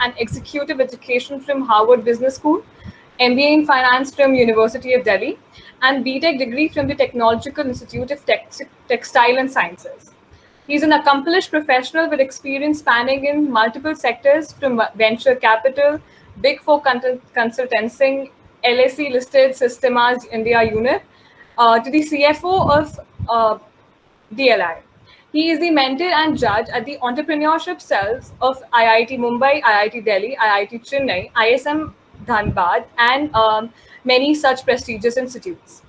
and Executive Education from Harvard Business School, MBA in Finance from University of Delhi, and BTech degree from the Technological Institute of Textile and Sciences. He's an accomplished professional with experience spanning in multiple sectors from venture capital, Big Four consulting, LSE listed Systemas India unit, to the CFO of DLI. He is the mentor and judge at the entrepreneurship cells of IIT Mumbai, IIT Delhi, IIT Chennai, ISM Dhanbad, and many such prestigious institutes.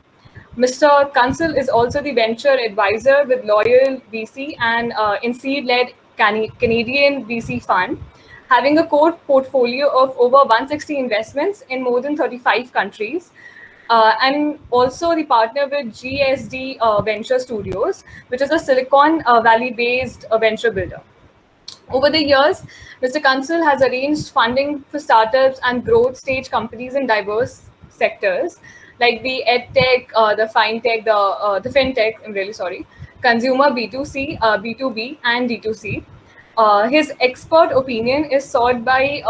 Mr. Kansal is also the venture advisor with Loyal VC and in seed-led Canadian VC fund, having a core portfolio of over 160 investments in more than 35 countries. And also the partner with GSD Venture Studios, which is a Silicon Valley-based venture builder. Over the years, Mr. Kansal has arranged funding for startups and growth stage companies in diverse sectors like the edtech, the fintech, the fintech. I'm really sorry, consumer B2C, B2B, and D2C. His expert opinion is sought by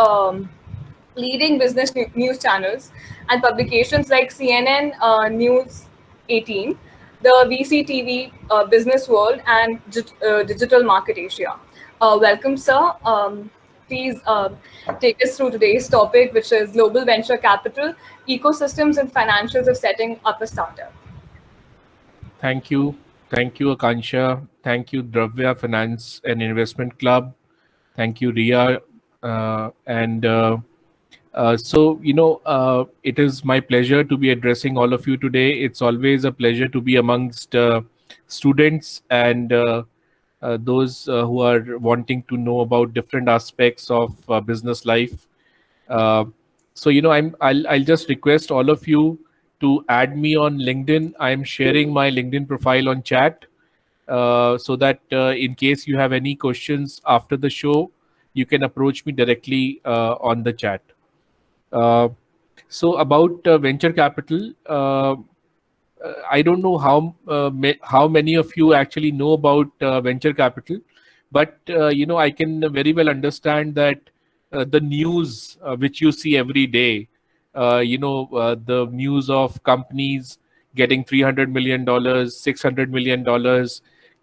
leading business news channels and publications like CNN News 18, the VCTV Business World, and Digital Market Asia. Welcome, sir. Please take us through today's topic, which is global venture capital, ecosystems, and financials of setting up a startup. Thank you. Thank you, Akansha. Thank you, Dravya Finance and Investment Club. Thank you, Ria. It is my pleasure to be addressing all of you today. It's always a pleasure to be amongst students and those who are wanting to know about different aspects of business life. Uh, I'll just request all of you to add me on LinkedIn. I'm sharing my LinkedIn profile on chat so that in case you have any questions after the show, you can approach me directly on the chat. Uh, so about venture capital, I don't know how many of you actually know about venture capital, but I can very well understand that the news which you see every day, the news of companies getting $300 million, $600 million,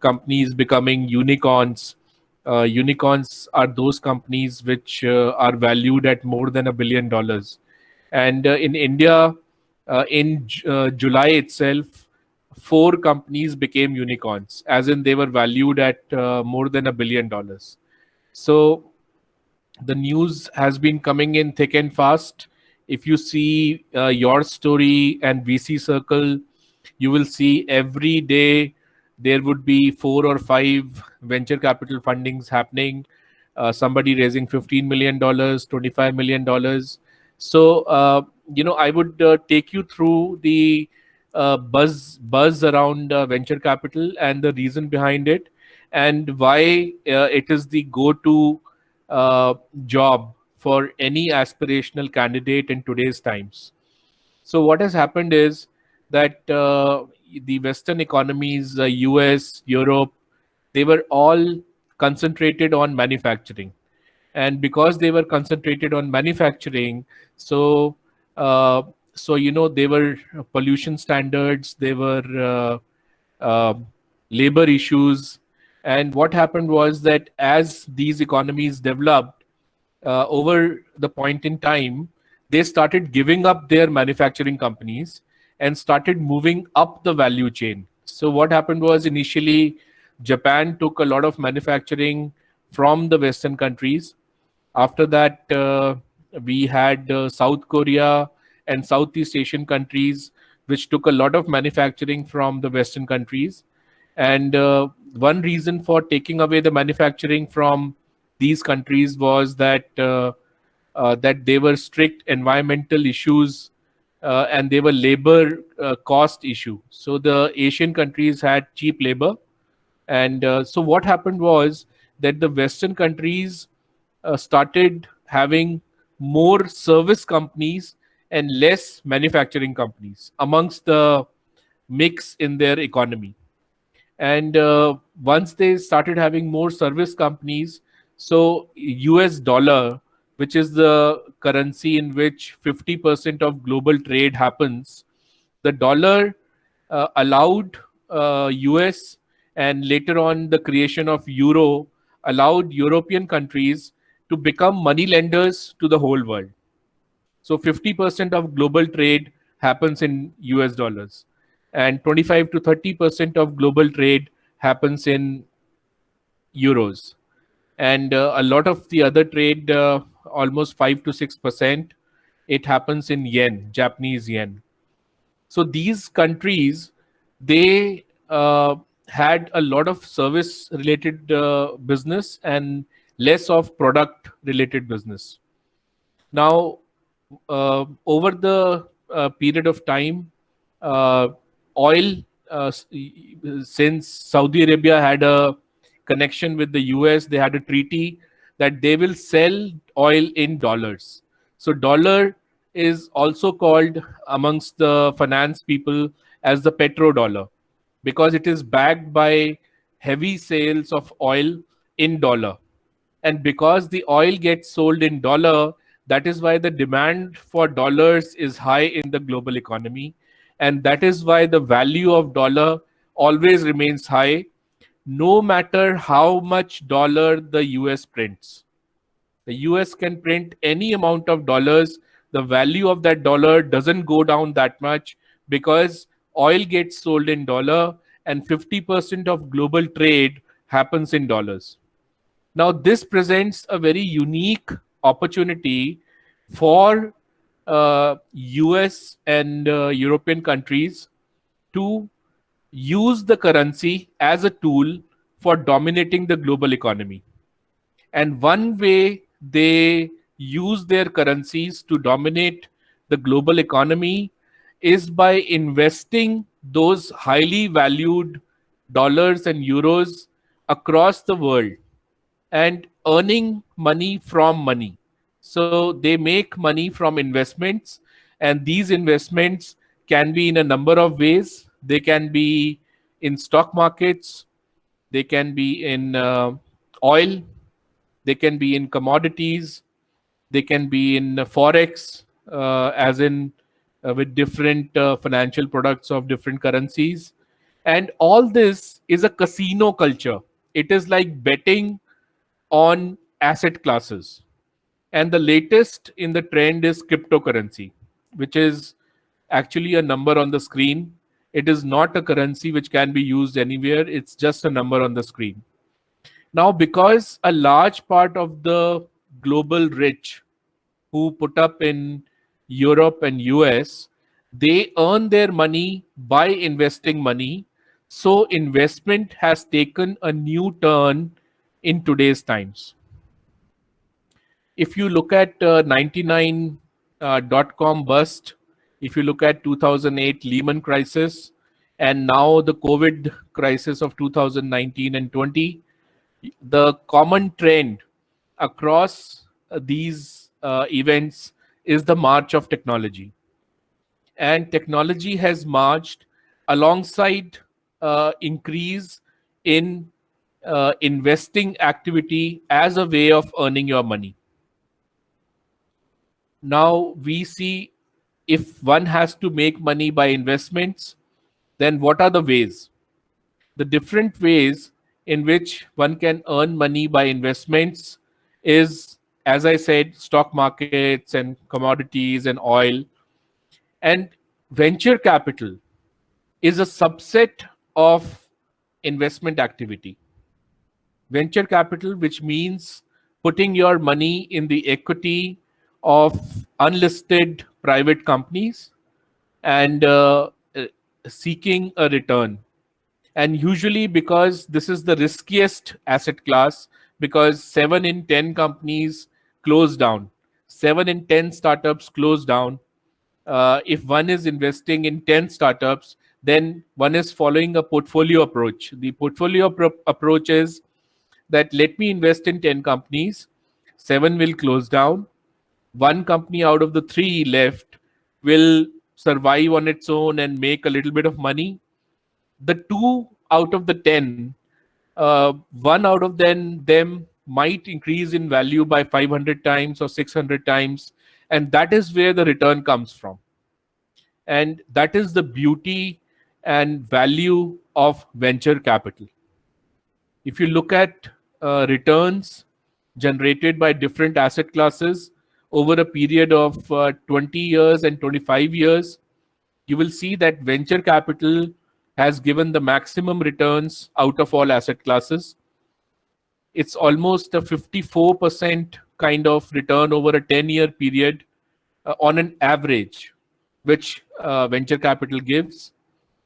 companies becoming unicorns. Unicorns are those companies which are valued at more than $1 billion. And in India, in July itself, four companies became unicorns, as in they were valued at more than $1 billion. So the news has been coming in thick and fast. If you see your story and VC circle, you will see every day there would be 4 or 5 venture capital fundings happening. Somebody raising $15 million, $25 million. So I would take you through the buzz around venture capital and the reason behind it, and why it is the go-to uh, job for any aspirational candidate in today's times. So what has happened is that the Western economies, US, Europe, they were all concentrated on manufacturing, and because they were concentrated on manufacturing, so uh, they were pollution standards, they were labor issues. And what happened was that as these economies developed over the point in time, they started giving up their manufacturing companies and started moving up the value chain. So what happened was, initially Japan took a lot of manufacturing from the Western countries. After that, we had South Korea and Southeast Asian countries, which took a lot of manufacturing from the Western countries. And one reason for taking away the manufacturing from these countries was that they were strict environmental issues, and they were labor cost issue. So the Asian countries had cheap labor, and so what happened was that the Western countries started having more service companies and less manufacturing companies amongst the mix in their economy. And once they started having more service companies, so US dollar which is the currency in which 50% of global trade happens, the dollar allowed US, and later on the creation of euro allowed European countries to become money lenders to the whole world. So 50% of global trade happens in US dollars, and 25 to 30% of global trade happens in euros. And a lot of the other trade, almost 5 to 6%, it happens in yen, Japanese yen. So these countries, they had a lot of service related business and less of product related business. Now, over the period of time, uh, oil, since Saudi Arabia had a connection with the US, they had a treaty that they will sell oil in dollars. So, dollar is also called amongst the finance people as the petrodollar, because it is backed by heavy sales of oil in dollar. And because the oil gets sold in dollar, that is why the demand for dollars is high in the global economy, and that is why the value of dollar always remains high, no matter how much dollar the US prints. The US can print any amount of dollars, the value of that dollar doesn't go down that much, because oil gets sold in dollar and 50% of global trade happens in dollars. Now, this presents a very unique opportunity for US and European countries to use the currency as a tool for dominating the global economy. And one way they use their currencies to dominate the global economy is by investing those highly valued dollars and euros across the world and earning money from money. So they make money from investments, and these investments can be in a number of ways. They can be in stock markets, they can be in oil, they can be in commodities, they can be in forex, as in with different financial products of different currencies. And all this is a casino culture. It is like betting on asset classes. And the latest in the trend is cryptocurrency, which is actually a number on the screen. It is not a currency which can be used anywhere, it's just a number on the screen. Now, because a large part of the global rich who put up in Europe and US, they earn their money by investing money. So, investment has taken a new turn in today's times. If you look at 99 dot-com bust, if you look at 2008 Lehman crisis, and now the COVID crisis of 2019 and 20, the common trend across these events is the march of technology. And technology has marched alongside increase in investing activity as a way of earning your money. Now we see, if one has to make money by investments, then what are the ways? The different ways in which one can earn money by investments is, as I said, stock markets and commodities and oil. And venture capital is a subset of investment activity. Venture capital, which means putting your money in the equity of unlisted private companies and seeking a return. And usually, because this is the riskiest asset class, because 7 in 10 companies close down, 7 in 10 startups close down. If one is investing in 10 startups, then one is following a portfolio approach. The portfolio approach is that let me invest in 10 companies, 7 will close down, one company out of the 3 left will survive on its own and make a little bit of money. The 2 out of the 10, one out of them might increase in value by 500 times or 600 times. And that is where the return comes from. And that is the beauty and value of venture capital. If you look at returns generated by different asset classes over a period of 20 years and 25 years, you will see that venture capital has given the maximum returns out of all asset classes. It's almost a 54% kind of return over a 10-year period on an average, which venture capital gives.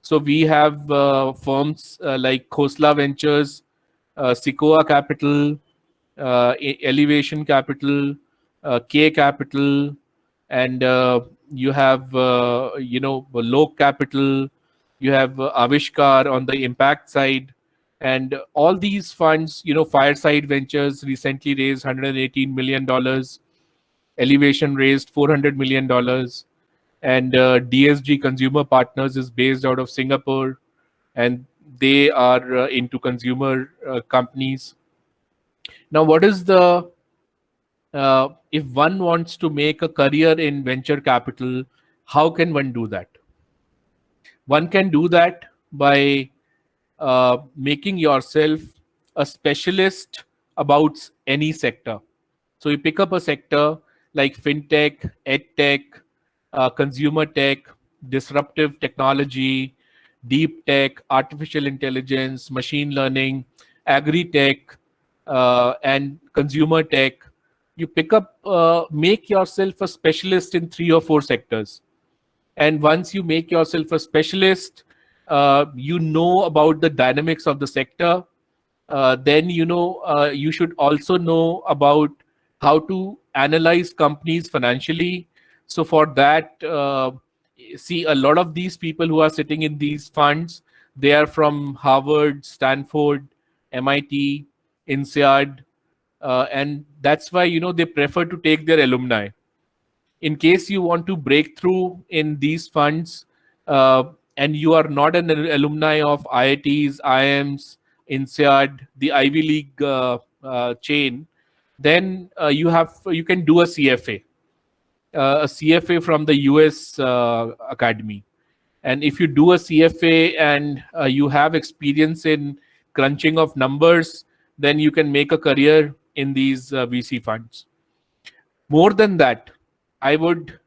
So we have firms like Khosla Ventures, Sequoia Capital, Elevation Capital, K Capital, and you have Lok Capital, you have Avishkar on the impact side, and all these funds, Fireside Ventures recently raised $118 million, Elevation raised $400 million, and DSG Consumer Partners is based out of Singapore, and they are into consumer companies. Now, what is the if one wants to make a career in venture capital, how can one do that? One can do that by making yourself a specialist about any sector. So you pick up a sector like fintech, edtech, consumer tech, disruptive technology, deep tech, artificial intelligence, machine learning, agri tech, and consumer tech. You pick up, make yourself a specialist in 3 or 4 sectors. And once you make yourself a specialist, you know about the dynamics of the sector. Then you should also know about how to analyze companies financially. So for that, see, a lot of these people who are sitting in these funds, they are from Harvard, Stanford, MIT, INSEAD, and that's why they prefer to take their alumni. In case you want to break through in these funds, and you are not an alumni of IITs, IIMs, INSEAD, the Ivy League chain, then you can do a CFA from the US Academy. And if you do a CFA and you have experience in crunching of numbers, then you can make a career in these VC funds. More than that, I would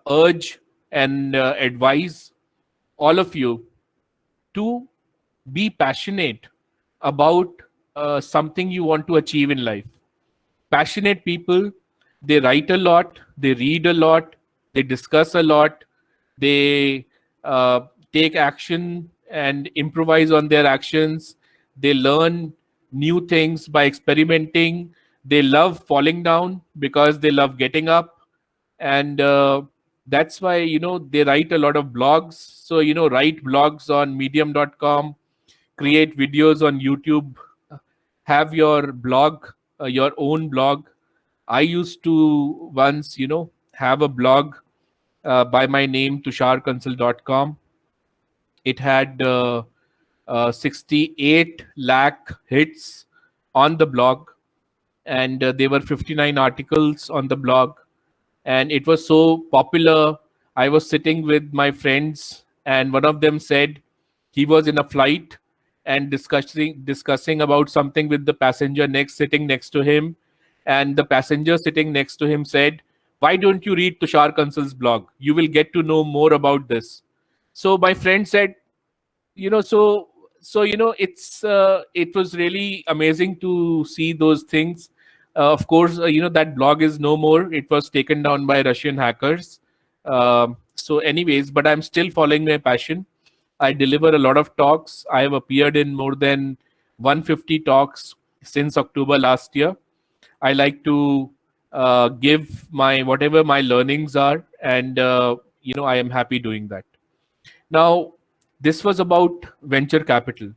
urge and advise all of you to be passionate about something you want to achieve in life. Passionate people, they write a lot, they read a lot, they discuss a lot, they take action and improvise on their actions. They learn new things by experimenting. They love falling down because they love getting up. And that's why they write a lot of blogs. So write blogs on medium.com, create videos on YouTube, have your blog, your own blog. I used to once have a blog by my name, tusharkansal.com. It had 68 lakh hits on the blog, and there were 59 articles on the blog, and it was so popular. I was sitting with my friends, and one of them said he was in a flight and discussing about something with the passenger sitting next to him, and the passenger sitting next to him said, "Why don't you read Tushar Kansal's blog? You will get to know more about this." So my friend said, it was really amazing to see those things. Of course, that blog is no more. It was taken down by Russian hackers. So anyways, but I'm still following my passion. I deliver a lot of talks. I have appeared in more than 150 talks since October last year. I like to give my whatever my learnings are, and I am happy doing that. Now, this was about venture capital.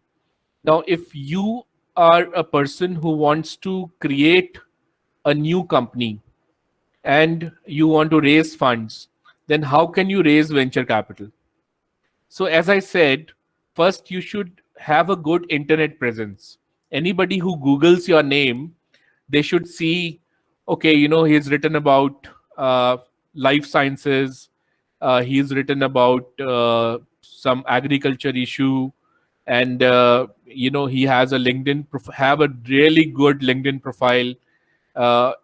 Now, if you are a person who wants to create a new company and you want to raise funds, then how can you raise venture capital? So, as I said, first you should have a good internet presence. Anybody who Googles your name, they should see, okay, he's written about life sciences, he's written about some agriculture issue, and he has a have a really good LinkedIn profile,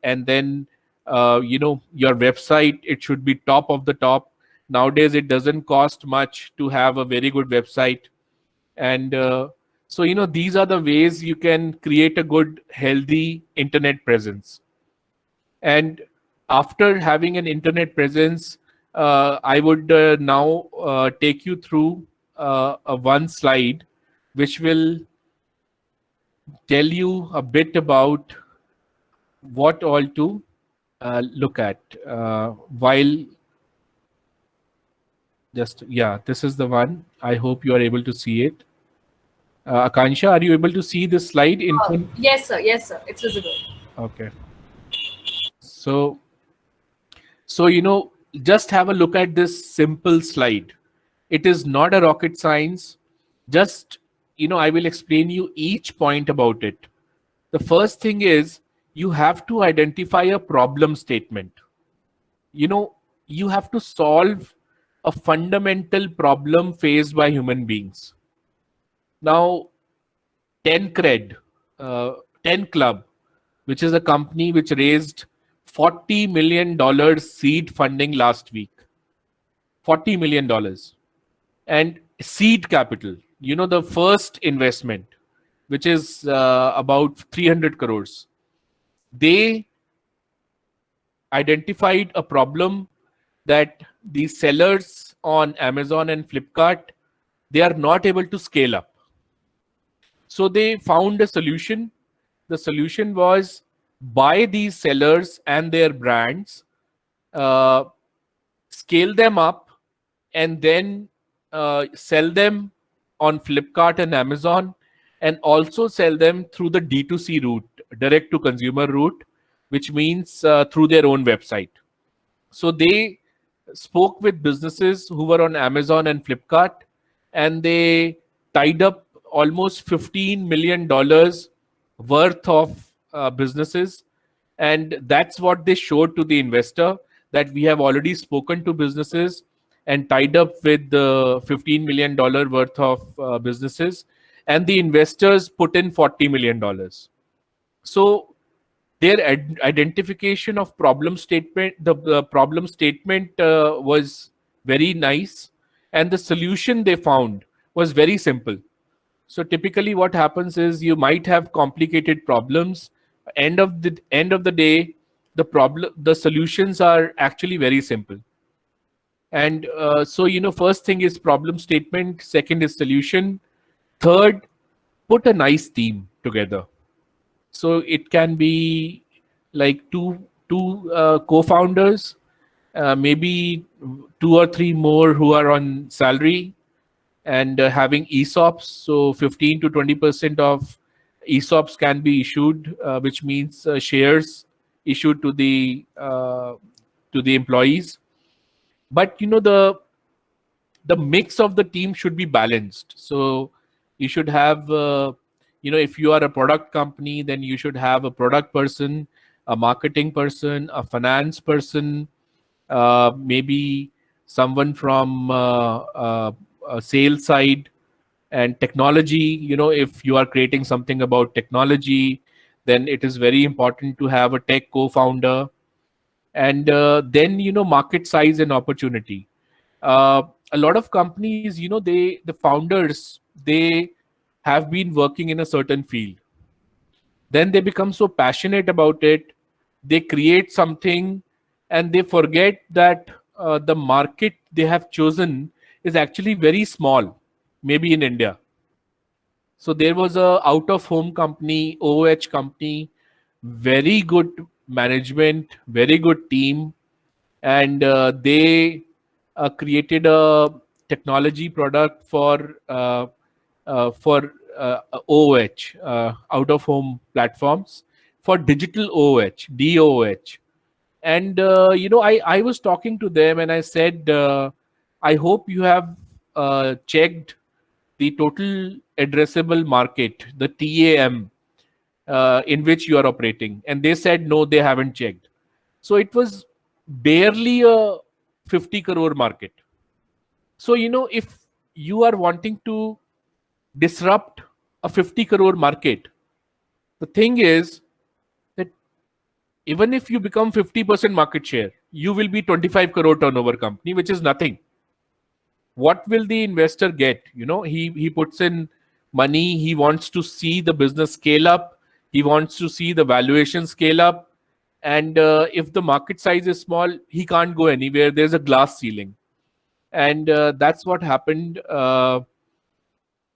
and then your website, it should be top of the top. Nowadays it doesn't cost much to have a very good website. And so these are the ways you can create a good healthy internet presence. And after having an internet presence, I would now take you through a one slide which will tell you a bit about what all to look at while just, yeah, this is the one. I hope you are able to see it. Akansha, are you able to see this slide in front? Yes, sir. Yes, sir. It's visible. Okay. So, just have a look at this simple slide. It is not a rocket science. Just, I will explain you each point about it. The first thing is you have to identify a problem statement. You have to solve a fundamental problem faced by human beings. Now, 10 Cred, 10 Club, which is a company which raised $40 million seed funding last week. $40 million. And seed capital, the first investment, which is about 300 crores. They identified a problem that the sellers on Amazon and Flipkart, they are not able to scale up. So they found a solution. The solution was buy these sellers and their brands, uh, scale them up, and then sell them on Flipkart and Amazon, and also sell them through the D2C route, direct to consumer route, which means through their own website. So they spoke with businesses who were on Amazon and Flipkart, and they tied up almost $15 million worth of businesses. And that's what they showed to the investor, that we have already spoken to businesses and tied up with the $15 million worth of businesses. And the investors put in $40 million. So their identification of problem statement, the problem statement was very nice, and the solution they found was very simple. So typically what happens is you might have complicated problems. End of the day, the solutions are actually very simple. And so first thing is problem statement, second is solution, third, put a nice team together. So it can be like two co-founders, maybe two or three more who are on salary, and having ESOPs. So 15 to 20% of ESOPs can be issued, which means shares issued to the employees. But the mix of the team should be balanced. So you should have, if you are a product company, then you should have a product person, a marketing person, a finance person, maybe someone from a sales side, and technology. If you are creating something about technology, then it is very important to have a tech co-founder. And then market size and opportunity. A lot of companies, the founders, they have been working in a certain field, then they become so passionate about it, they create something, and they forget that the market they have chosen is actually very small, maybe in India. So there was a out of home company, OOH company, very good management, very good team, and they created a technology product for OOH, out of home platforms, for digital OOH, DOOH. And I was talking to them and I said, I hope you have checked the total addressable market, the TAM, in which you are operating, and they said no, they haven't checked. So it was barely a 50 crore market. So if you are wanting to disrupt a 50 crore market, the thing is that even if you become 50% market share, you will be 25 crore turnover company, which is nothing. What will the investor get? He puts in money, he wants to see the business scale up, he wants to see the valuation scale up, and if the market size is small, he can't go anywhere. There's a glass ceiling, and that's what happened.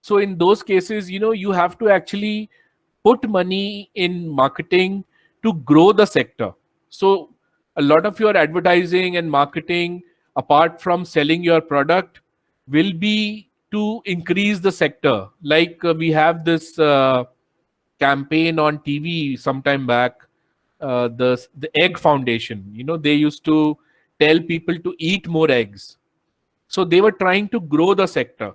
So in those cases, you have to actually put money in marketing to grow the sector. So a lot of your advertising and marketing, apart from selling your product, will be to increase the sector. Like we have this campaign on TV sometime back, the Egg Foundation. They used to tell people to eat more eggs. So they were trying to grow the sector,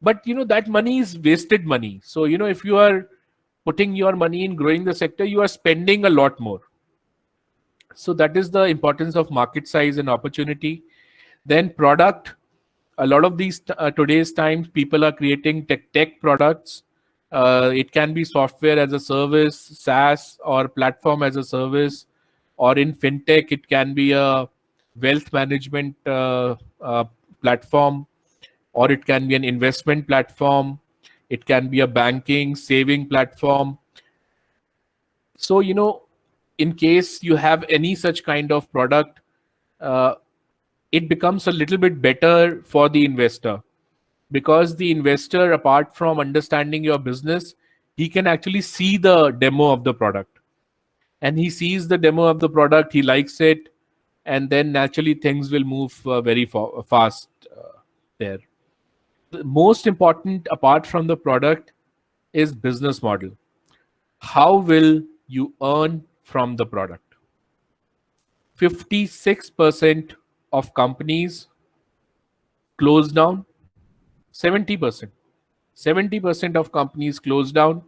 but that money is wasted money. So if you are putting your money in growing the sector, you are spending a lot more. So that is the importance of market size and opportunity. Then product. A lot of these today's times, people are creating tech products. It can be software as a service, SaaS, or platform as a service, or in fintech it can be a wealth management platform, or it can be an investment platform, it can be a banking saving platform. So in case you have any such kind of product, uh, it becomes a little bit better for the investor, because the investor, apart from understanding your business, he can actually see the demo of the product, and he sees the demo of the product, he likes it, and then naturally things will move very fast there. The most important, apart from the product, is business model. How will you earn from the product? 56% of companies close down. 70%. 70% of companies close down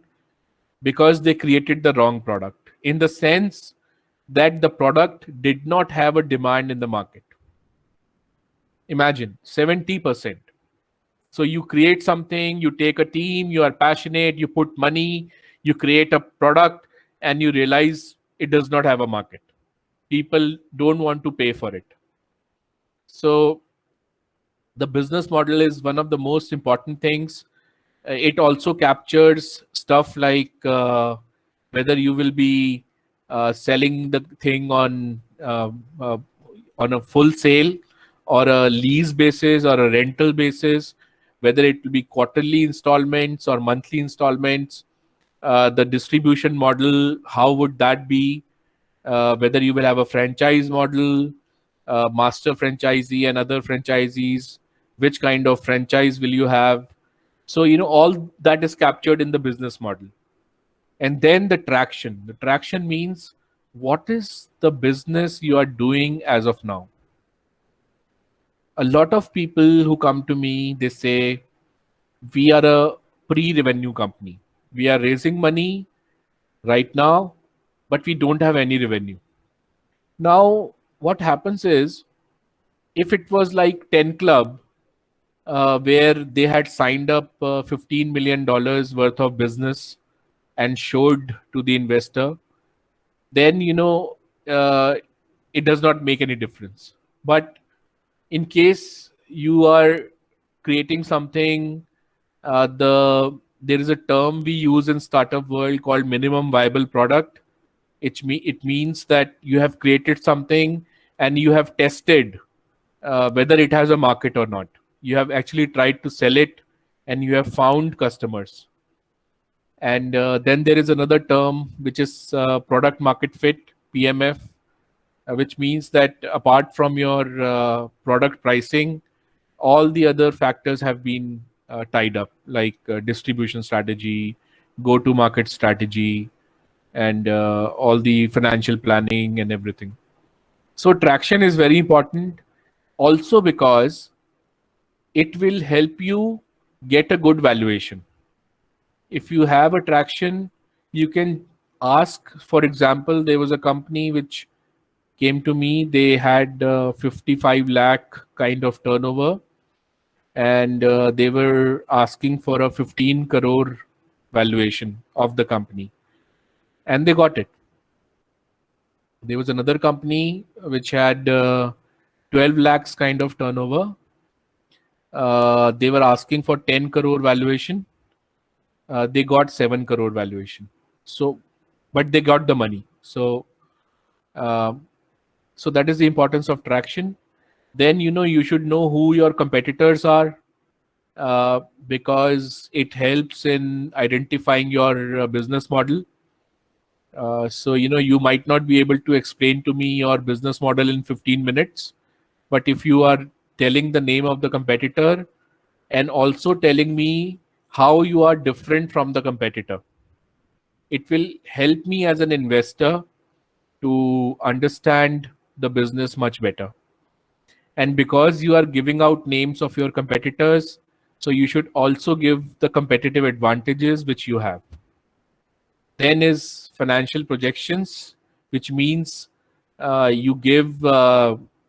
because they created the wrong product, in the sense that the product did not have a demand in the market. Imagine 70%. So you create something, you take a team, you are passionate, you put money, you create a product, and you realize it does not have a market. People don't want to pay for it. So the business model is one of the most important things. It also captures stuff like whether you will be selling the thing on a full sale, or a lease basis, or a rental basis, whether it will be quarterly installments or monthly installments, the distribution model, how would that be, whether you will have a franchise model, master franchisee and other franchisees, which kind of franchise will you have. So all that is captured in the business model. And then the traction means, what is the business you are doing as of now? A lot of people who come to me, they say, we are a pre-revenue company, we are raising money right now, but we don't have any revenue. Now what happens is, if it was like 10 Club, where they had signed up $15 million worth of business and showed to the investor, then uh, it does not make any difference. But in case you are creating something, there is a term we use in startup world called minimum viable product. It means that you have created something and you have tested whether it has a market or not. You have actually tried to sell it, and you have found customers. And then there is another term which is product market fit, PMF, which means that apart from your product pricing, all the other factors have been tied up, like distribution strategy, go to market strategy, and all the financial planning and everything. So traction is very important, also because it will help you get a good valuation. If you have a traction, you can ask. For example, there was a company which came to me. They had 55 lakh kind of turnover, and they were asking for a 15 crore valuation of the company, and they got it. There was another company which had 12 lakhs kind of turnover. They were asking for 10 crore valuation. They got 7 crore valuation. So, but they got the money. Um, so that is the importance of traction. Then you should know who your competitors are, because it helps in identifying your business model. So you might not be able to explain to me your business model in 15 minutes, but if you are telling the name of the competitor and also telling me how you are different from the competitor, it will help me as an investor to understand the business much better. And because you are giving out names of your competitors, so you should also give the competitive advantages which you have. Then is financial projections, which means you give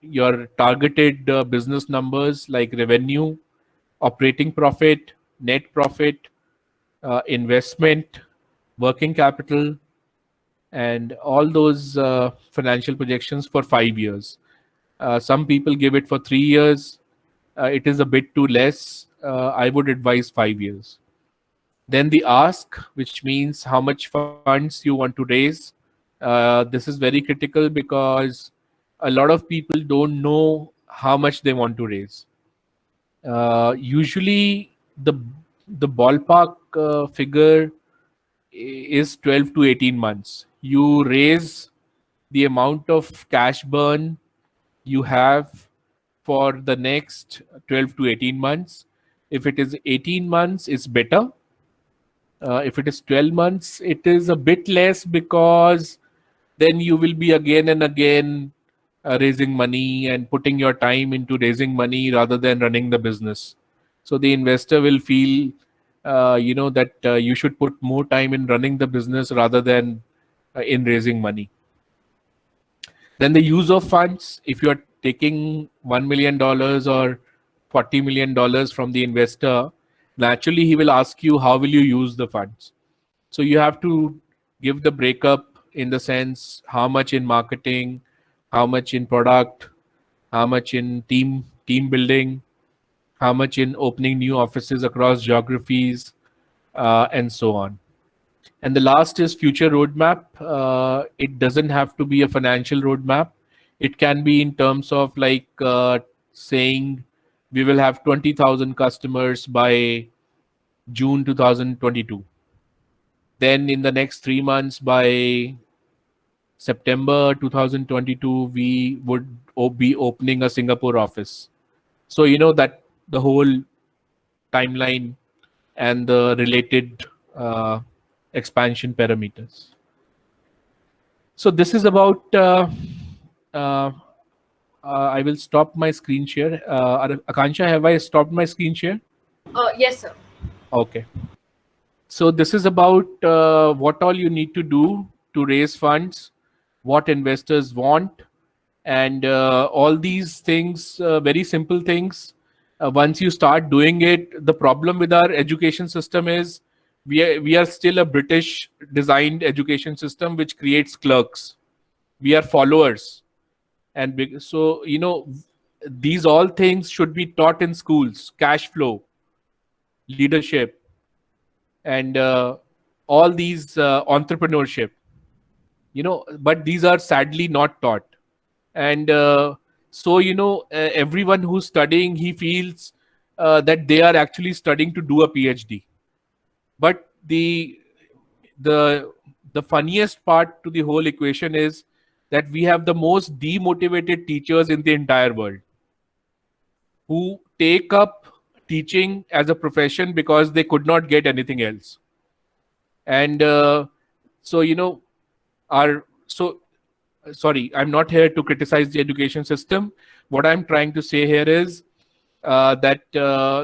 your targeted business numbers like revenue, operating profit, net profit, investment, working capital, and all those financial projections for 5 years. Some people give it for 3 years. It is a bit too less. I would advise 5 years. Then the ask, which means how much funds you want to raise. This is very critical because a lot of people don't know how much they want to raise. Usually, the ballpark figure is 12 to 18 months. You raise the amount of cash burn you have for the next 12 to 18 months. If it is 18 months, it's better. If it is 12 months, it is a bit less because then you will be again and again raising money and putting your time into raising money rather than running the business. So the investor will feel, that you should put more time in running the business rather than in raising money. Then the use of funds, if you are taking $1 million or $40 million from the investor, naturally he will ask you, how will you use the funds? So you have to give the breakup in the sense how much in marketing, how much in product, how much in team building, how much in opening new offices across geographies, and so on. And the last is future roadmap. It doesn't have to be a financial roadmap. It can be in terms of like saying we will have 20,000 customers by June 2022. Then in the next 3 months, by September 2022, we would be opening a Singapore office. So that the whole timeline and the related expansion parameters. So this is about. Uh, I will stop my screen share. Akansha, have I stopped my screen share? Yes, sir. Okay. So this is about what all you need to do to raise funds, what investors want, and all these things, very simple things. Once you start doing it, the problem with our education system is we are still a British designed education system which creates clerks. We are followers, and so these all things should be taught in schools: cash flow, leadership, and all these entrepreneurship. But these are sadly not taught. And so everyone who's studying, he feels that they are actually studying to do a PhD. But the the funniest part to the whole equation is that we have the most demotivated teachers in the entire world, who take up teaching as a profession because they could not get anything else. And so our so sorry, I'm not here to criticize the education system. What I'm trying to say here is that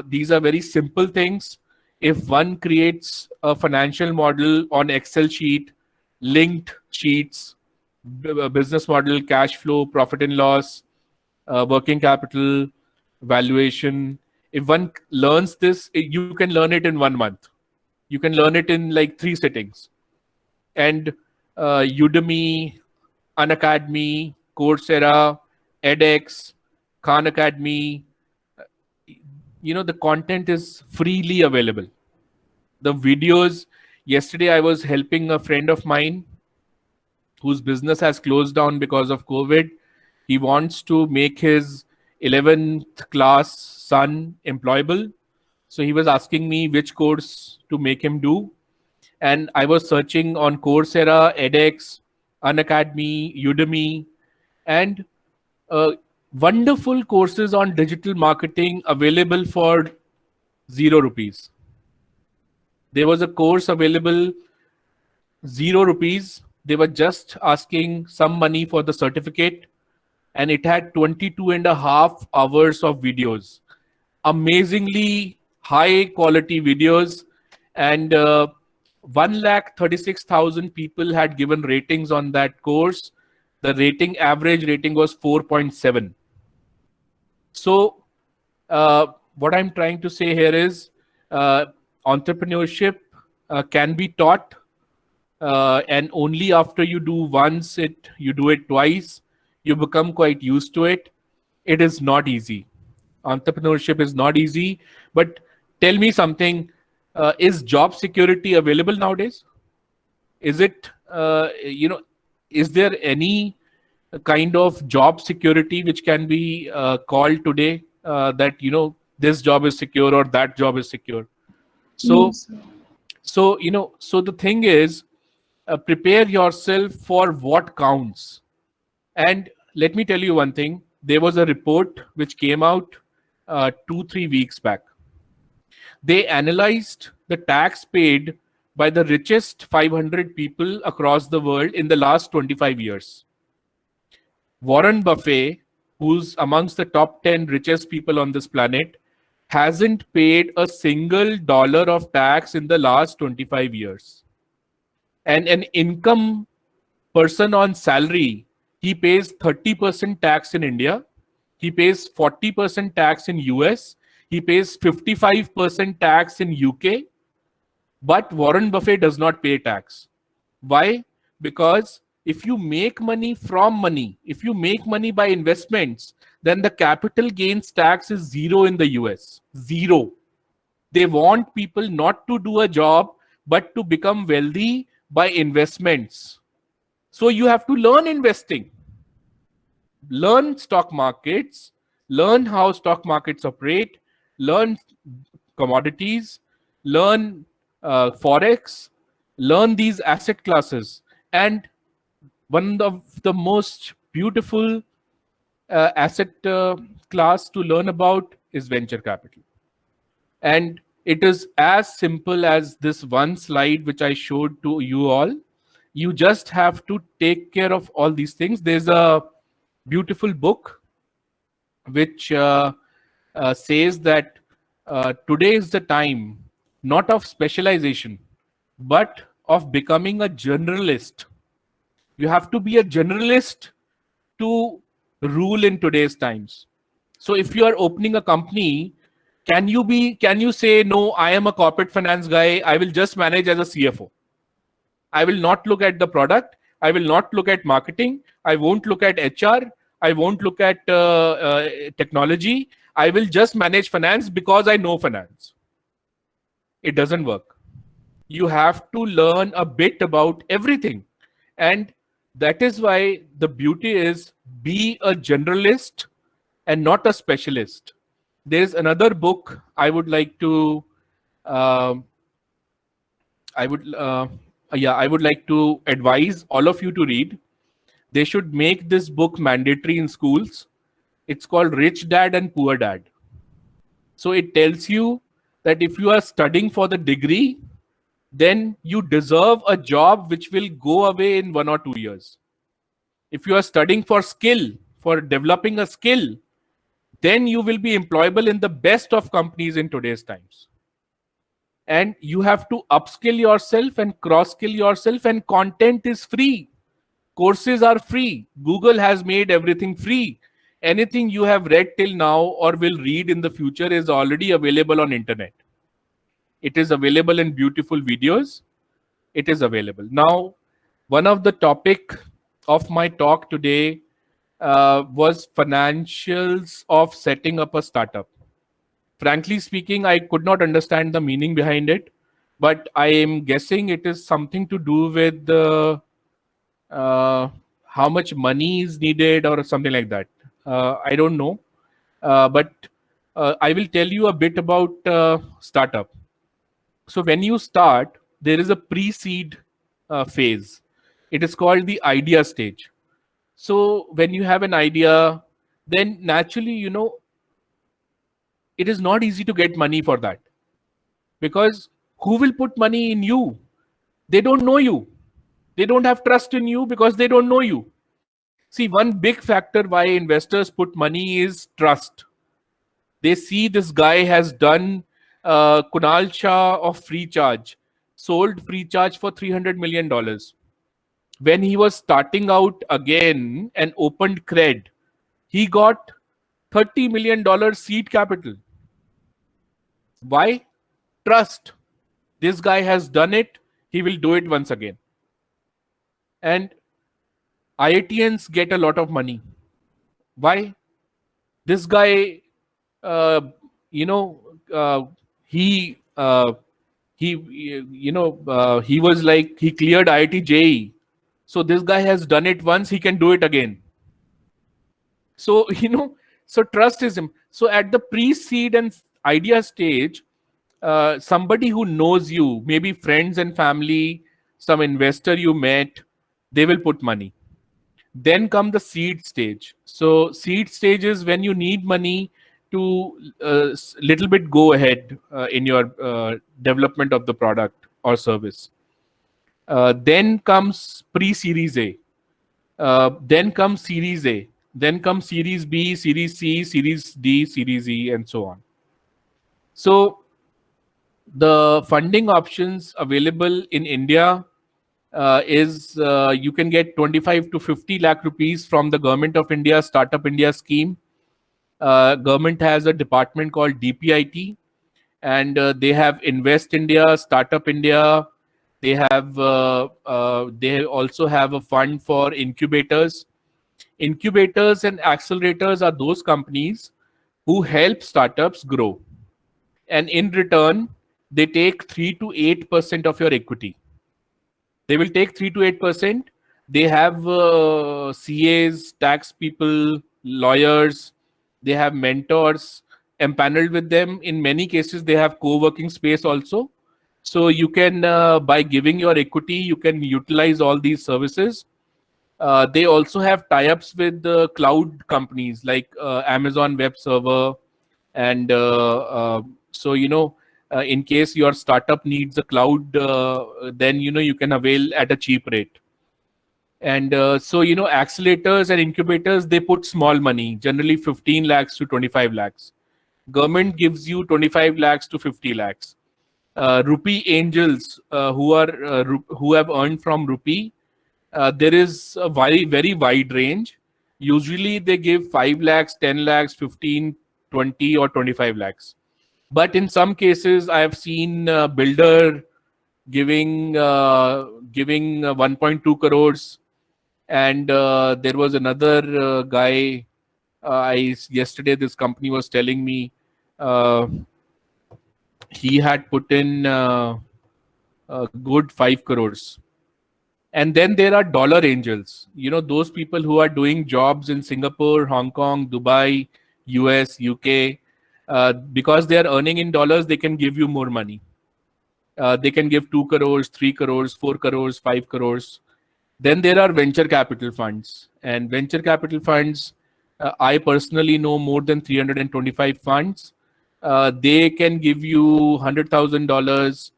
these are very simple things. if one creates a financial model on Excel sheet, linked sheets, business model, cash flow, profit and loss, working capital, valuation. If one learns this, you can learn it in 1 month. You can learn it in like 3 sittings. And Udemy, Unacademy, Coursera, edX, Khan Academy, the content is freely available. The videos, yesterday I was helping a friend of mine whose business has closed down because of COVID. He wants to make his 11th class son employable. So he was asking me which course to make him do. And I was searching on Coursera, edX, Unacademy, Udemy, and wonderful courses on digital marketing available for 0 rupees. There was a course available 0 rupees. They were just asking some money for the certificate, and it had 22 and a half hours of videos, amazingly high quality videos. And 136,000 people had given ratings on that course. The average rating was 4.7. So what I'm trying to say here is entrepreneurship can be taught, and only after you do once you do it twice, you become quite used to it. It is not easy. Entrepreneurship is not easy. But tell me something, is job security available nowadays? Is it, is there any kind of job security which can be called today, that, this job is secure or that job is secure? So, Yes. so the thing is, prepare yourself for what counts. And let me tell you one thing. There was a report which came out 2-3 weeks back. They analyzed the tax paid by the richest 500 people across the world in the last 25 years. Warren Buffett, who's amongst the top 10 richest people on this planet, hasn't paid a single dollar of tax in the last 25 years. And an income person on salary, he pays 30% tax in India. He pays 40% tax in US. He pays 55% tax in UK. But Warren Buffett does not pay tax. Why? Because if you make money from money, if you make money by investments, then the capital gains tax is zero in the US. Zero. They want people not to do a job, but to become wealthy by investments. So you have to learn investing, learn stock markets, learn how stock markets operate, learn commodities, learn forex, learn these asset classes. And one of the most beautiful asset class to learn about is venture capital. And it is as simple as this one slide which I showed to you all. You just have to take care of all these things. There's a beautiful book which says that today is the time not of specialization, but of becoming a generalist. You have to be a generalist to rule in today's times. So if you are opening a company, can you say, no, I am a corporate finance guy, I will just manage as a CFO. I will not look at the product. I will not look at marketing. I won't look at HR. I won't look at technology. I will just manage finance because I know finance. It doesn't work. You have to learn a bit about everything. And that is why the beauty is be a generalist and not a specialist. There's another book I would like to I would like to advise all of you to read. They should make this book mandatory in schools. It's called Rich Dad and Poor Dad. So it tells you that if you are studying for the degree, then you deserve a job which will go away in 1 or 2 years. If you are studying for skill, for developing a skill, then you will be employable in the best of companies in today's times. and you have to upskill yourself and cross skill yourself, and content is free. Courses are free. Google has made everything free. Anything you have read till now or will read in the future is already available on internet. It is available in beautiful videos. It is available. Now, one of the topic of my talk today was financials of setting up a startup. Frankly speaking, I could not understand the meaning behind it, but I am guessing it is something to do with uh, how much money is needed or something like that. I don't know, but I will tell you a bit about startup. So when you start, there is a pre-seed phase. It is called the idea stage. So when you have an idea, then naturally, it is not easy to get money for that, because who will put money in you? They don't know you. They don't have trust in you because they don't know you. See, one big factor why investors put money is trust. They see this guy has done Kunal Shah of Freecharge, sold Freecharge for $300 million. When he was starting out again and opened Cred, he got $30 million seed capital. Why? Trust. This guy has done it. He will do it once again. And IITians get a lot of money. Why? This guy, uh, you know, he he was like, he cleared IIT JEE. So this guy has done it once, he can do it again. So so trust is him. So at the pre-seed and idea stage, somebody who knows you, maybe friends and family, some investor you met, they will put money. Then come the seed stage. So seed stage is when you need money to little bit go ahead in your development of the product or service. Then comes pre-series A. Then comes series A. Then comes series B, series C, series D, series E, and so on. So the funding options available in India is you can get 25 to 50 lakh rupees from the Government of India Startup India scheme. Government has a department called DPIT, and they have Invest India, Startup India. They also have a fund for incubators. Incubators and accelerators are those companies who help startups grow, and in return, they take 3 to 8% of your equity. They will take 3 to 8%. They have CAs, tax people, lawyers. They have mentors empaneled with them. In many cases, they have co-working space also. So you can, by giving your equity, you can utilize all these services. They also have tie-ups with the cloud companies like Amazon Web Server, and so in case your startup needs a cloud, then you can avail at a cheap rate. And so accelerators and incubators, they put small money, generally 15 lakhs to 25 lakhs. Government gives you 25 lakhs to 50 lakhs. Rupee angels, who have earned from rupee, there is a very wide range. Usually they give 5 lakhs, 10 lakhs, 15, 20, or 25 lakhs. But in some cases, I have seen builder giving 1.2 crores, and there was another guy. Yesterday this company was telling me uh, he had put in a good 5 crores. And then there are dollar angels. Those people who are doing jobs in Singapore, Hong Kong, Dubai, US, UK. Because they are earning in dollars, they can give you more money. They can give 2 crores, 3 crores, 4 crores, 5 crores. Then there are venture capital funds. And venture capital funds, I personally know more than 325 funds. They can give you $100,000,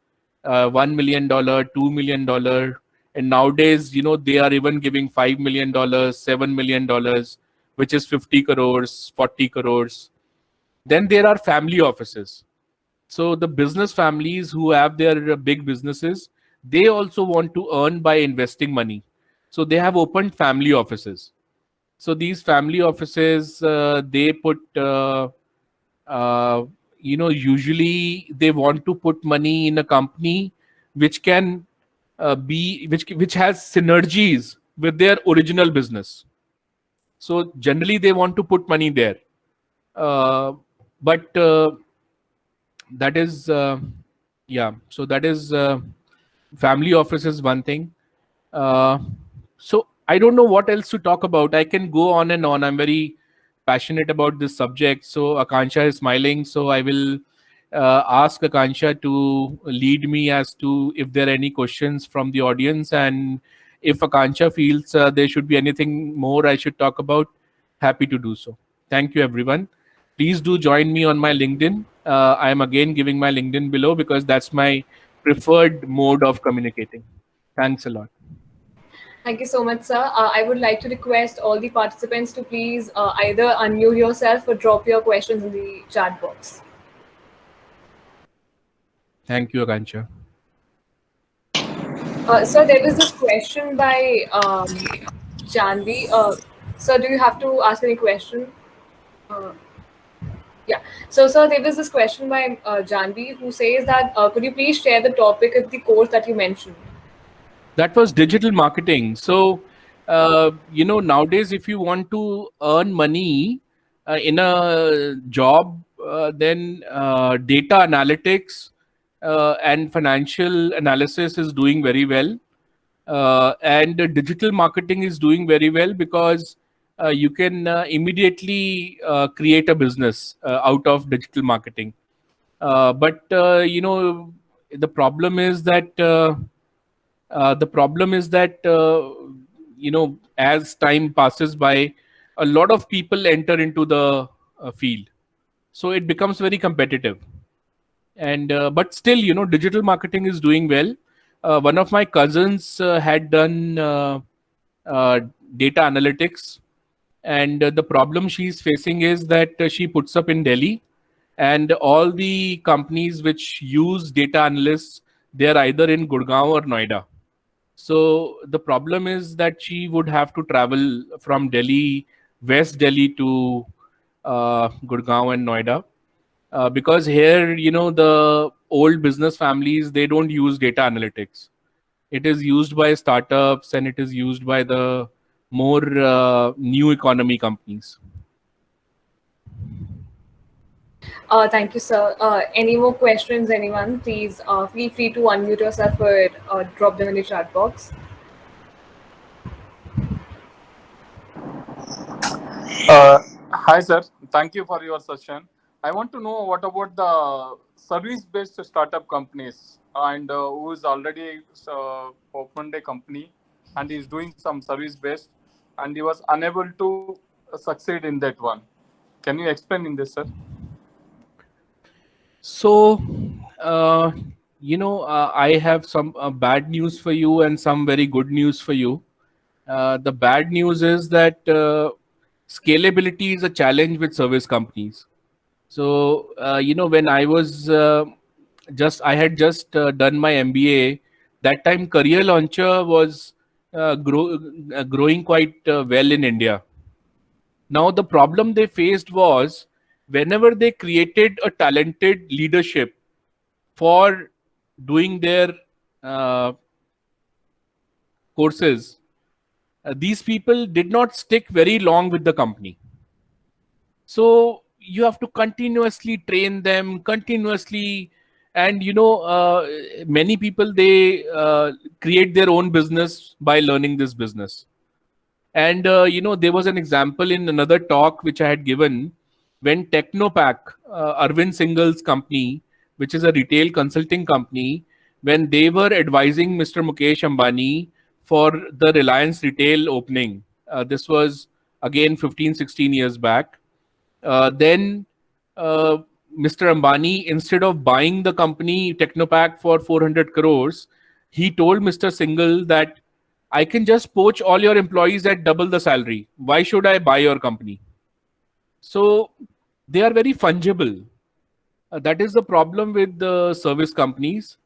$1 million, $2 million. And nowadays, they are even giving $5 million, $7 million, which is 50 crores, 40 crores. Then there are family offices. So the business families who have their big businesses, they also want to earn by investing money. So they have opened family offices. So these family offices, they put, uh, usually they want to put money in a company which can which has synergies with their original business. So generally they want to put money there. Uh, but that is yeah, so that is family office is one thing. uh, so I don't know what else to talk about. I can go on and on. I'm very passionate about this subject. So Akansha is smiling, so I will ask Akansha to lead me as to if there are any questions from the audience, and if Akansha feels there should be anything more I should talk about, happy to do so. Thank you, everyone. Please do join me on my LinkedIn. I am again giving my LinkedIn below because that's my preferred mode of communicating. Thanks a lot. Thank you so much, sir. I would like to request all the participants to please either unmute yourself or drop your questions in the chat box. Thank you, Akansha. Sir, there was this question by Janvi. Sir, do you have to ask any question? Uh, yeah. So, sir, there was this question by Janvi who says that could you please share the topic of the course that you mentioned? That was digital marketing. So, nowadays, if you want to earn money in a job, then data analytics and financial analysis is doing very well. And digital marketing is doing very well because you can immediately create a business out of digital marketing. But the problem is that as time passes by, a lot of people enter into the field, so it becomes very competitive. And but still, digital marketing is doing well. One of my cousins had done uh, data analytics, and the problem she's facing is that she puts up in Delhi, and all the companies which use data analysts, they're either in Gurgaon or Noida. So the problem is that she would have to travel from Delhi, West Delhi, to Gurgaon and Noida, because here, the old business families, they don't use data analytics. It is used by startups, and it is used by the more new economy companies. Thank you, sir. Any more questions, anyone? Please feel free to unmute yourself or drop them in the chat box. Hi, sir. Thank you for your session. I want to know what about the service-based startup companies and who is already opened a company and is doing some service-based and he was unable to succeed in that one. Can you explain in this, sir? So, uh, I have some bad news for you and some very good news for you. The bad news is that scalability is a challenge with service companies. So, when I was I had just done my MBA, that time Career Launcher was growing quite well in India. Now, the problem they faced was whenever they created a talented leadership for doing their uh, courses, these people did not stick very long with the company. So you have to continuously train them, continuously, and many people, they create their own business by learning this business. And there was an example in another talk which I had given when Technopack, Arvind Singh's company, which is a retail consulting company, when they were advising Mr. Mukesh Ambani for the Reliance retail opening. This was again 15, 16 years back. Then uh, Mr. Ambani, instead of buying the company Technopack for 400 crores, he told Mr. Singhal that I can just poach all your employees at double the salary. Why should I buy your company? So they are very fungible. That is the problem with the service companies.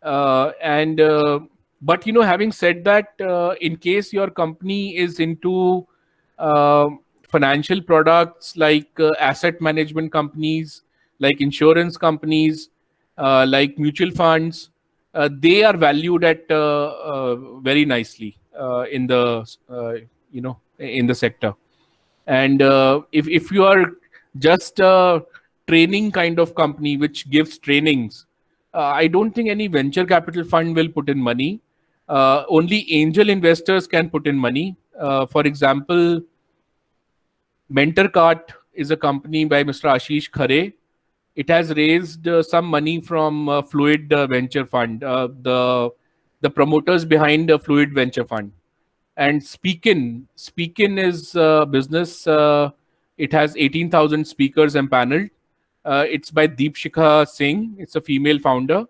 And But having said that, in case your company is into uh, financial products like asset management companies, like insurance companies, like mutual funds, they are valued at very nicely in the sector. And if you are just a training kind of company which gives trainings, I don't think any venture capital fund will put in money. Only angel investors can put in money. For example, MentorCart is a company by Mr. Ashish Khare. It has raised some money from Fluid Venture Fund, the promoters behind Fluid Venture Fund. And Speakin is business. It has 18,000 speakers empaneled. It's by Deepshikha Singh. It's a female founder,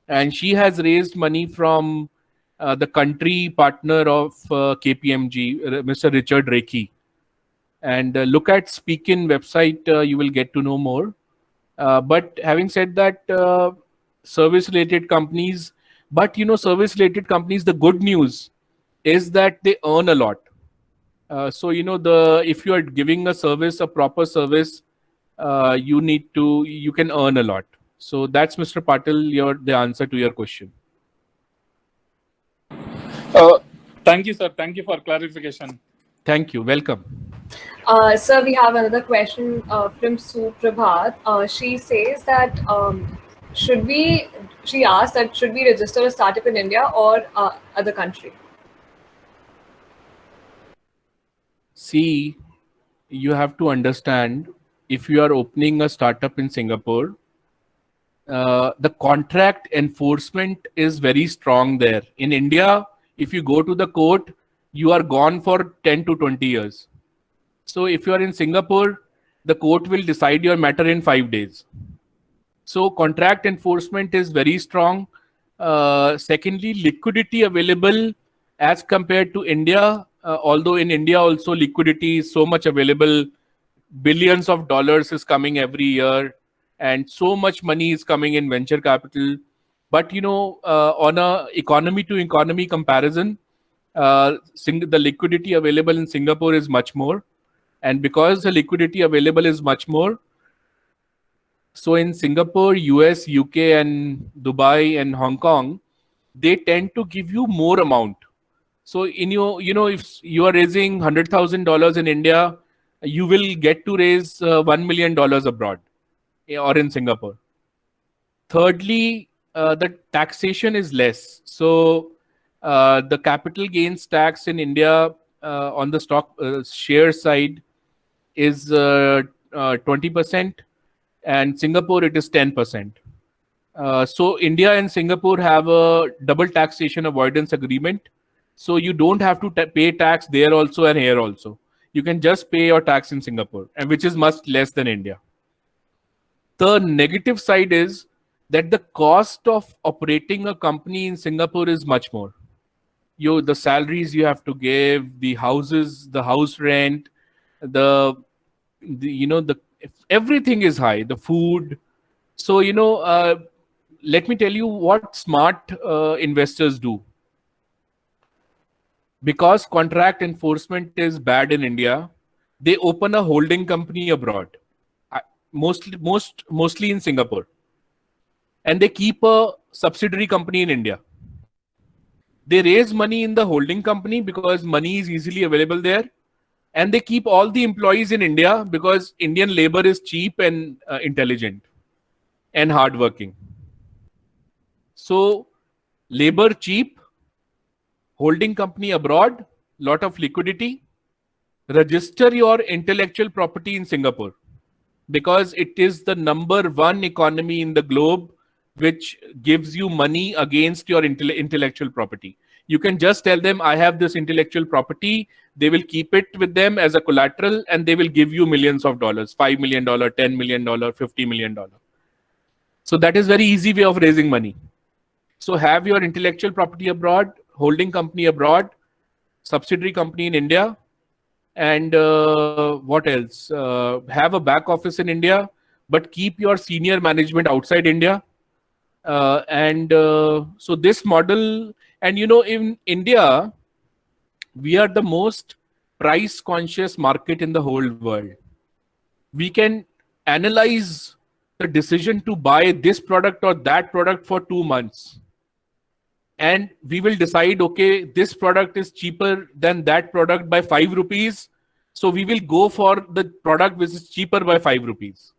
and she has raised money from the country partner of KPMG, Mr. Richard Reiki. And look at Speakin website. You will get to know more. But having said that, service-related companies. But service-related companies. The good news is that they earn a lot. So the if you are giving a service, a proper service, you can earn a lot. So that's, Mr. Patil, the answer to your question. Thank you, sir. Thank you for clarification. Thank you. Welcome. Sir, we have another question from Sue Prabhat. She says that she asked that should we register a startup in India or other country? See, you have to understand, if you are opening a startup in Singapore, the contract enforcement is very strong there. In India, if you go to the court, you are gone for 10 to 20 years. So if you are in Singapore, the court will decide your matter in 5 days. So contract enforcement is very strong. Secondly, liquidity available as compared to India. Although in India also liquidity is so much available, billions of dollars is coming every year, and so much money is coming in venture capital. But on a economy to economy comparison, the liquidity available in Singapore is much more. And because the liquidity available is much more, so in Singapore, US, UK, and Dubai and Hong Kong, they tend to give you more amount. So if you are raising $100,000 in India, you will get to raise $1 million abroad or in Singapore. Thirdly, the taxation is less. So the capital gains tax in India on the stock share side is 20%, and Singapore it is 10%. So India and Singapore have a double taxation avoidance agreement. So you don't have to pay tax there also and here also. You can just pay your tax in Singapore, and which is much less than India. The negative side is that the cost of operating a company in Singapore is much more. The salaries you have to give, the houses, the house rent, the everything is high, the food. So let me tell you what smart investors do. Because contract enforcement is bad in India, they open a holding company abroad, mostly in Singapore, and they keep a subsidiary company in India. They raise money in the holding company because money is easily available there, and they keep all the employees in India because Indian labor is cheap and intelligent and hardworking. So labor cheap, holding company abroad, lot of liquidity. Register your intellectual property in Singapore because it is the number one economy in the globe which gives you money against your intellectual property. You can just tell them, I have this intellectual property. They will keep it with them as a collateral and they will give you millions of dollars, $5 million, $10 million, $50 million. So that is very easy way of raising money. So have your intellectual property abroad, holding company abroad, subsidiary company in India, and what else? Have a back office in India but keep your senior management outside India. So this model, and in India, we are the most price conscious market in the whole world. We can analyze the decision to buy this product or that product for 2 months, and we will decide, okay, this product is cheaper than that product by 5 rupees, so we will go for the product which is cheaper by 5 rupees.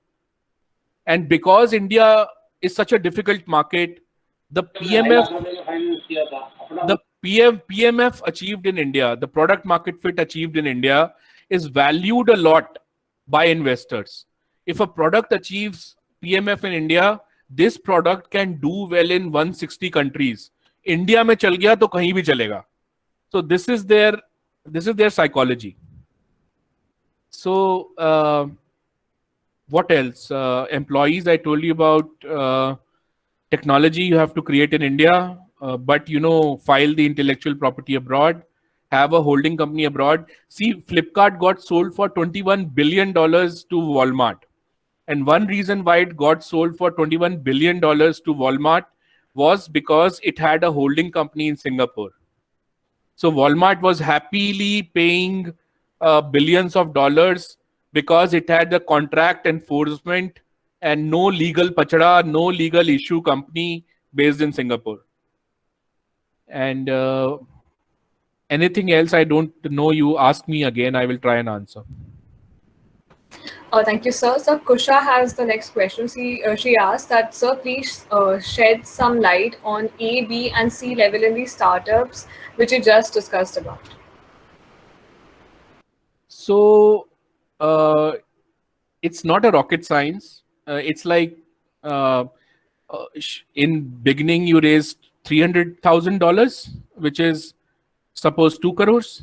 And because India is such a difficult market, the PMF achieved in India, the product market fit achieved in India, is valued a lot by investors. If a product achieves PMF in India, this product can do well in 160 countries. India में चल गया तो कहीं भी चलेगा. So this is their psychology. So what else? Employees, I told you about. Technology you have to create in India, but file the intellectual property abroad, have a holding company abroad. See, Flipkart got sold for $21 billion to Walmart. And one reason why it got sold for $21 billion to Walmart was because it had a holding company in Singapore. So Walmart was happily paying billions of dollars because it had the contract enforcement and no legal pachada, no legal issue company based in Singapore. And anything else I don't know, you ask me again, I will try and answer. Thank you, sir. So Kusha has the next question. She asked that, sir, please shed some light on A, B, and C level in these startups, which you just discussed about. So it's not a rocket science. It's like in beginning you raised $300,000, which is suppose 2 crores.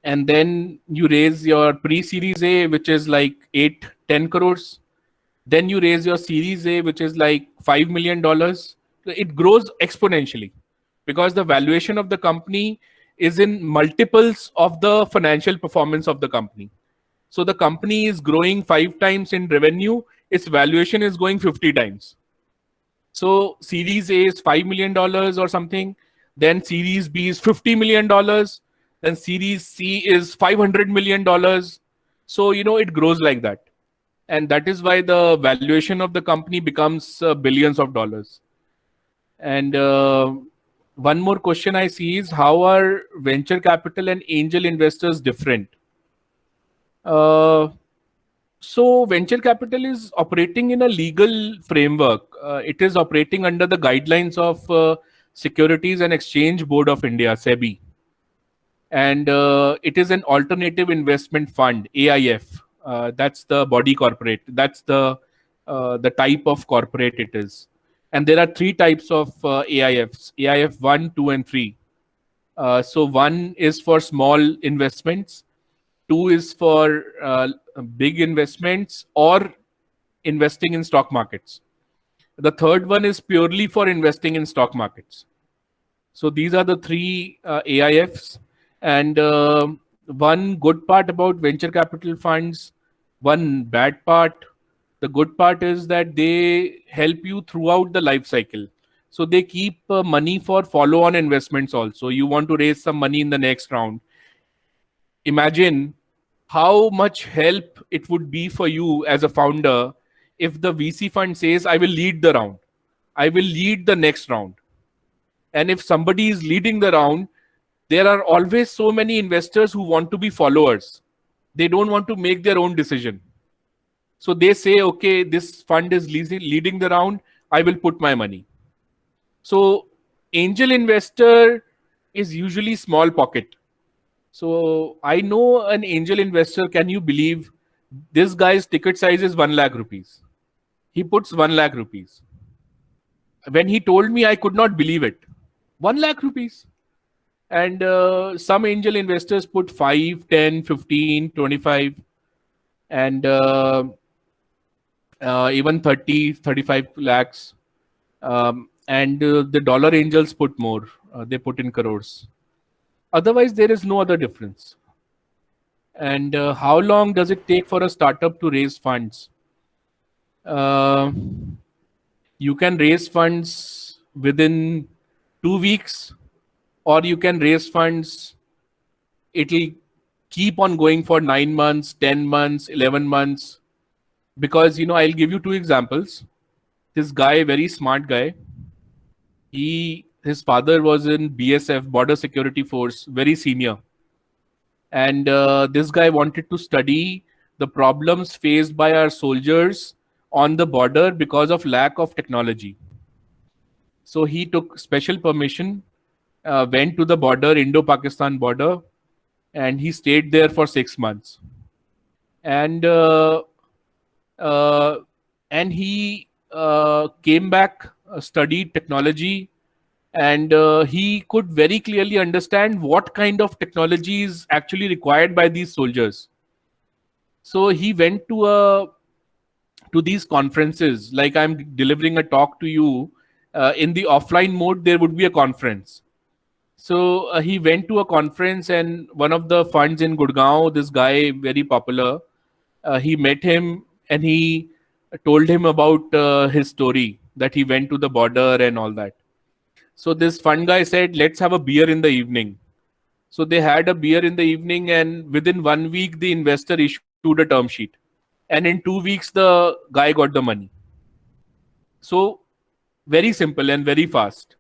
And then you raise your pre-series A, which is like 8-10 crores. Then you raise your series A, which is like $5 million. It grows exponentially because the valuation of the company is in multiples of the financial performance of the company. So the company is growing 5 times in revenue, its valuation is going 50 times. So series A is $5 million or something. Then series B is $50 million. Then series C is $500 million. So, it grows like that. And that is why the valuation of the company becomes billions of dollars. And one more question I see is, how are venture capital and angel investors different? So venture capital is operating in a legal framework. It is operating under the guidelines of Securities and Exchange Board of India, SEBI. And it is an alternative investment fund, AIF. That's the body corporate. That's the type of corporate it is. And there are 3 types of AIFs, AIF 1, 2, and 3. So 1 is for small investments. 2 is for big investments or investing in stock markets. The third one is purely for investing in stock markets. So these are the 3 AIFs. And one good part about venture capital funds, one bad part. The good part is that they help you throughout the life cycle. So they keep money for follow-on investments also. You want to raise some money in the next round. Imagine how much help it would be for you as a founder if the VC fund says, I will lead the round. I will lead the next round. And if somebody is leading the round, there are always so many investors who want to be followers. They don't want to make their own decision. So they say, okay, this fund is leading the round, I will put my money. So angel investor is usually small pocket. So I know an angel investor, can you believe this guy's ticket size is 1 lakh rupees. He puts 1 lakh rupees. When he told me, I could not believe it. 1 lakh rupees. And some angel investors put 5, 10, 15, 25, and even 30, 35 lakhs. And the dollar angels put more. They put in crores. Otherwise, there is no other difference. And how long does it take for a startup to raise funds? Uh, you can raise funds within 2 weeks, or you can raise funds. It'll keep on going for 9 months, 10 months, 11 months. Because, I'll give you two examples. This guy, very smart guy, his father was in BSF, Border Security Force, very senior. And this guy wanted to study the problems faced by our soldiers on the border because of lack of technology. So he took special permission, went to the border, Indo-Pakistan border, and he stayed there for 6 months. And uh, and he came back, studied technology, and he could very clearly understand what kind of technology is actually required by these soldiers. So he went to these conferences, like I'm delivering a talk to you. In the offline mode, there would be a conference. So he went to a conference, and one of the funds in Gurgaon, this guy, very popular, he met him, and he told him about his story, that he went to the border and all that. So this fund guy said, let's have a beer in the evening. So they had a beer in the evening, and within 1 week, the investor issued a term sheet. And in 2 weeks, the guy got the money. So very simple and very fast.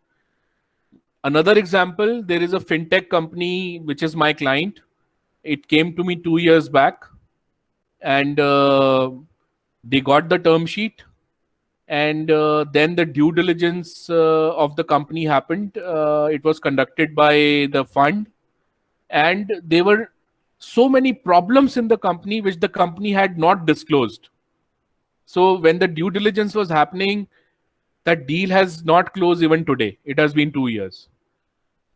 Another example, there is a fintech company which is my client. It came to me 2 years back, and they got the term sheet. And then the due diligence of the company happened. It was conducted by the fund, and there were so many problems in the company which the company had not disclosed. So when the due diligence was happening, that deal has not closed even today. It has been 2 years.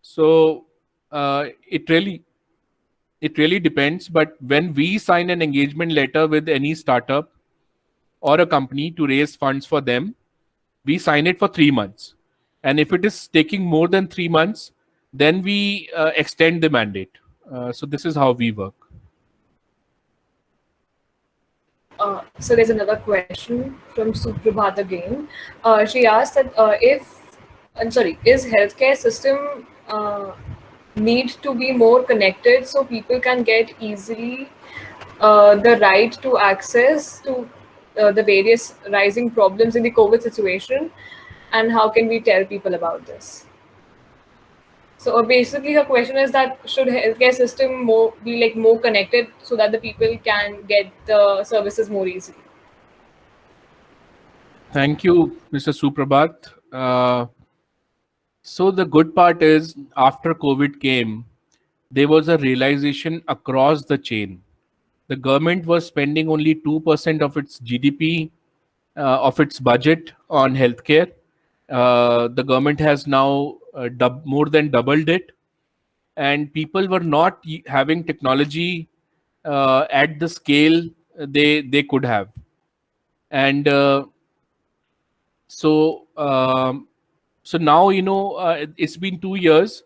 So it really depends. But when we sign an engagement letter with any startup or a company to raise funds for them, we sign it for 3 months. And if it is taking more than 3 months, then we extend the mandate. So this is how we work. So there's another question from Suprabhat again. She asked that is healthcare system need to be more connected so people can get easily the right to access to the various rising problems in the COVID situation, and how can we tell people about this? So basically, her question is that should healthcare system be more connected so that the people can get the services more easily? Thank you, Mr. Suprabhat. So the good part is, after COVID came, there was a realization across the chain. The government was spending only 2% of its GDP, of its budget on healthcare. The government has now more than doubled it, and people were not having technology at the scale they could have. And so so now, it's been 2 years,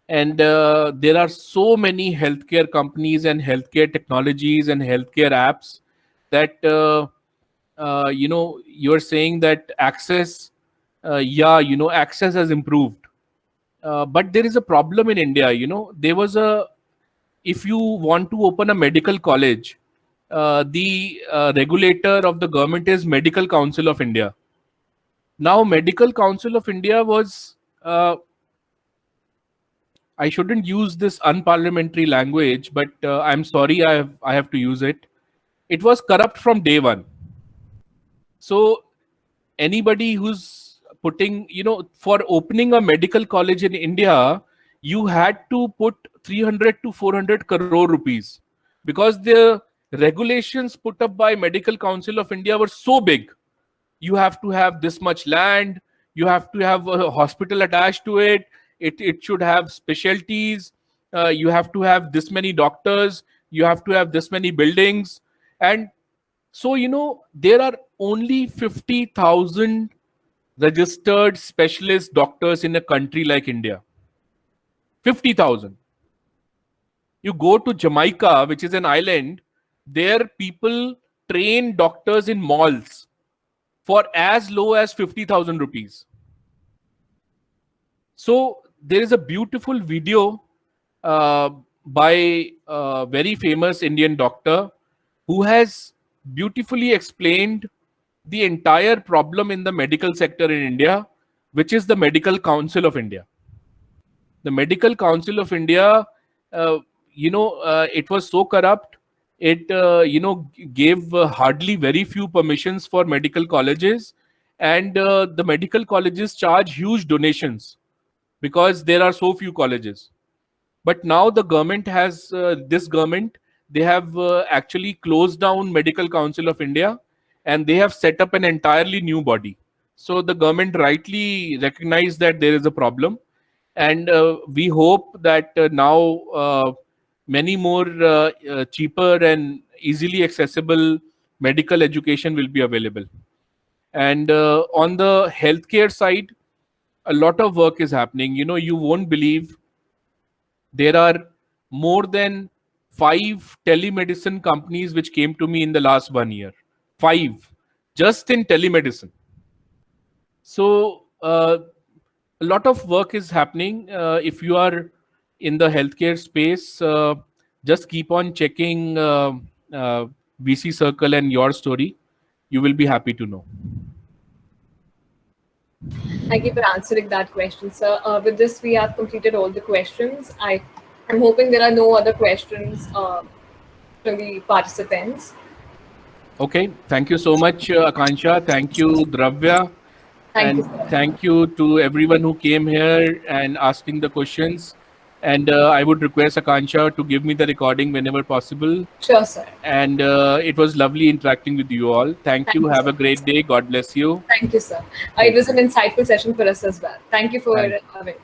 and there are so many healthcare companies and healthcare technologies and healthcare apps that you're saying that access, access has improved. But there is a problem in India. There was if you want to open a medical college, the regulator of the government is Medical Council of India. Now, Medical Council of India was, I shouldn't use this unparliamentary language, but I'm sorry, I have to use it. It was corrupt from day one. So anybody who's putting, for opening a medical college in India, you had to put 300 to 400 crore rupees, because the regulations put up by Medical Council of India were so big. You have to have this much land, you have to have a hospital attached to it, it should have specialties, you have to have this many doctors, you have to have this many buildings. And so, there are only 50,000 registered specialist doctors in a country like India. 50,000. You go to Jamaica, which is an island, there people train doctors in malls. for as low as 50,000 rupees. So there is a beautiful video by a very famous Indian doctor who has beautifully explained the entire problem in the medical sector in India, which is the Medical Council of India. The Medical Council of India, it was so corrupt. It, gave hardly very few permissions for medical colleges, and the medical colleges charge huge donations because there are so few colleges. But now the government has, they have actually closed down Medical Council of India, and they have set up an entirely new body. So the government rightly recognized that there is a problem, and we hope that now many more cheaper and easily accessible medical education will be available. And on the healthcare side, a lot of work is happening. You won't believe there are more than 5 telemedicine companies which came to me in the last 1 year. 5, just in telemedicine. So a lot of work is happening. If you are in the healthcare space, just keep on checking VC Circle and your story. You will be happy to know. Thank you for answering that question, sir. With this, we have completed all the questions. I'm hoping there are no other questions from the participants. Okay. Thank you so much, Akansha. Thank you, Dravya. Thank you to everyone who came here and asking the questions. And I would request Akansha to give me the recording whenever possible. Sure, sir. And it was lovely interacting with you all. Thank you. Have a great day. God bless you. Thank you, sir. It was an insightful session for us as well. Thank you for having.